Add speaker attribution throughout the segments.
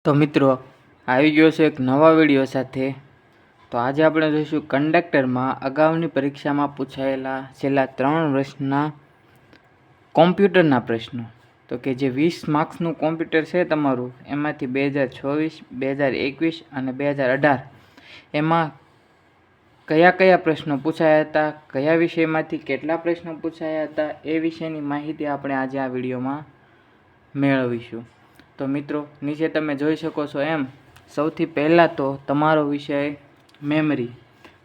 Speaker 1: તો મિત્રો આવી ગયો છે એક નવા વિડીયો સાથે। તો આજે આપણે જોઈશું કંડક્ટરમાં અગાઉની પરીક્ષામાં પૂછાયેલા છેલ્લા 3 વર્ષના કોમ્પ્યુટરના પ્રશ્નો। તો કે જે 20 માર્ક્સનું કોમ્પ્યુટર છે તમારું, એમાંથી 2024, 2021 અને 2018 એમાં કયા કયા પ્રશ્નો પૂછાયા હતા, કયા વિષયમાંથી કેટલા પ્રશ્નો પૂછાયા હતા, એ વિશેની માહિતી આપણે આજે આ વિડીયોમાં મેળવીશું। તો મિત્રો નીચે તમે જોઈ શકો છો એમ સૌથી પહેલાં તો તમારો વિષય મેમરી।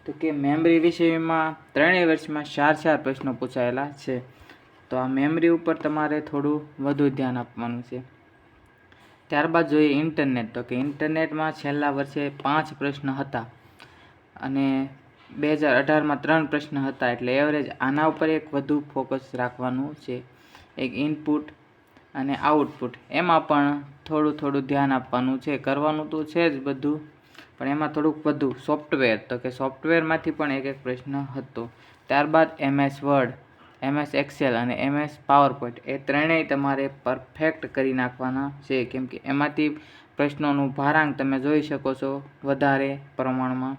Speaker 1: તો કે મેમરી વિષયમાં ત્રણેય વર્ષમાં 4 પ્રશ્નો પૂછાયેલા છે। તો આ મેમરી ઉપર તમારે થોડું વધુ ધ્યાન આપવાનું છે। ત્યારબાદ જોઈએ ઇન્ટરનેટ। તો કે ઇન્ટરનેટમાં છેલ્લા વર્ષે 5 પ્રશ્ન હતા અને 2018માં 3 પ્રશ્ન હતા, એટલે એવરેજ આના ઉપર એક વધુ ફોકસ રાખવાનું છે। એક ઇનપુટ અને આઉટપુટ, એમાં પણ થોડું ધ્યાન આપવાનું છે। કરવાનું તો છે જ બધું, પણ એમાં થોડુંક વધુ સોફ્ટવેર, તો કે સોફ્ટવેરમાંથી પણ એક પ્રશ્ન હતો। ત્યારબાદ MS વર્ડ, MS એક્સેલ અને MS પાવરપોઈન્ટ, એ ત્રણેય તમારે પરફેક્ટ કરી નાખવાના છે, કેમ કે એમાંથી પ્રશ્નોનું ભારાંક તમે જોઈ શકો છો વધારે પ્રમાણમાં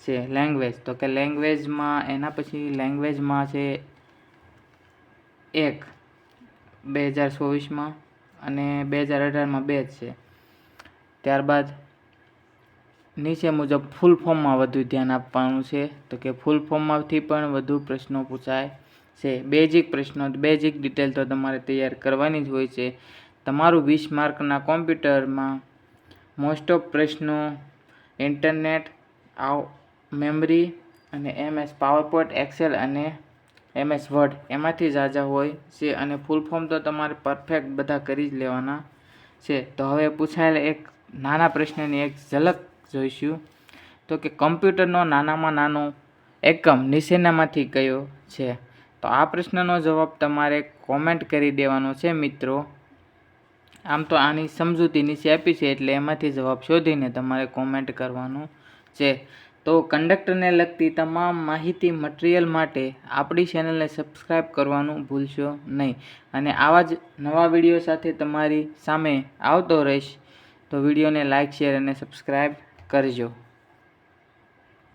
Speaker 1: છે। લેંગ્વેજ, તો કે લેંગ્વેજમાં એના પછી લેંગ્વેજમાં છે 1 2024માં અને 2018માં 2 છે। ત્યારબાદ નીચે મુજબ ફૂલ ફોર્મમાં વધુ ધ્યાન આપવાનું છે। તો કે ફૂલ ફોર્મમાંથી પણ વધુ પ્રશ્નો પૂછાય છે। બેઝિક પ્રશ્નો, બેઝિક ડિટેલ તો તમારે તૈયાર કરવાની જ હોય છે। તમારું 20 માર્કના કોમ્પ્યુટરમાં મોસ્ટ ઓફ પ્રશ્નો ઇન્ટરનેટ, મેમરી અને MS પાવરપોઈન્ટ, એક્સેલ અને MS વર્ડ, એમાંથી ઝાઝા હોય છે અને ફૂલ ફોર્મ તો તમારે પરફેક્ટ બધા કરી જ લેવાના છે। તો હવે પૂછાયેલા એક નાના પ્રશ્નની એક ઝલક જોઈશું। તો કે કમ્પ્યુટરનો નાનામાં નાનો એકમ નીચેનામાંથી કયો છે? તો આ પ્રશ્નનો જવાબ તમારે કોમેન્ટ કરી દેવાનો છે મિત્રો। આમ તો આની સમજૂતી નીચે આપી છે, એટલે એમાંથી જવાબ શોધીને તમારે કોમેન્ટ કરવાનું છે। તો કંડક્ટરને લગતી તમામ માહિતી મટીરિયલ માટે આપણી ચેનલને સબસ્ક્રાઈબ કરવાનું ભૂલશો નહીં, અને આવા જ નવા વિડીયો સાથે તમારી સામે આવતો રહીશ। તો વિડીયોને લાઇક, શેર અને સબસ્ક્રાઈબ કરજો।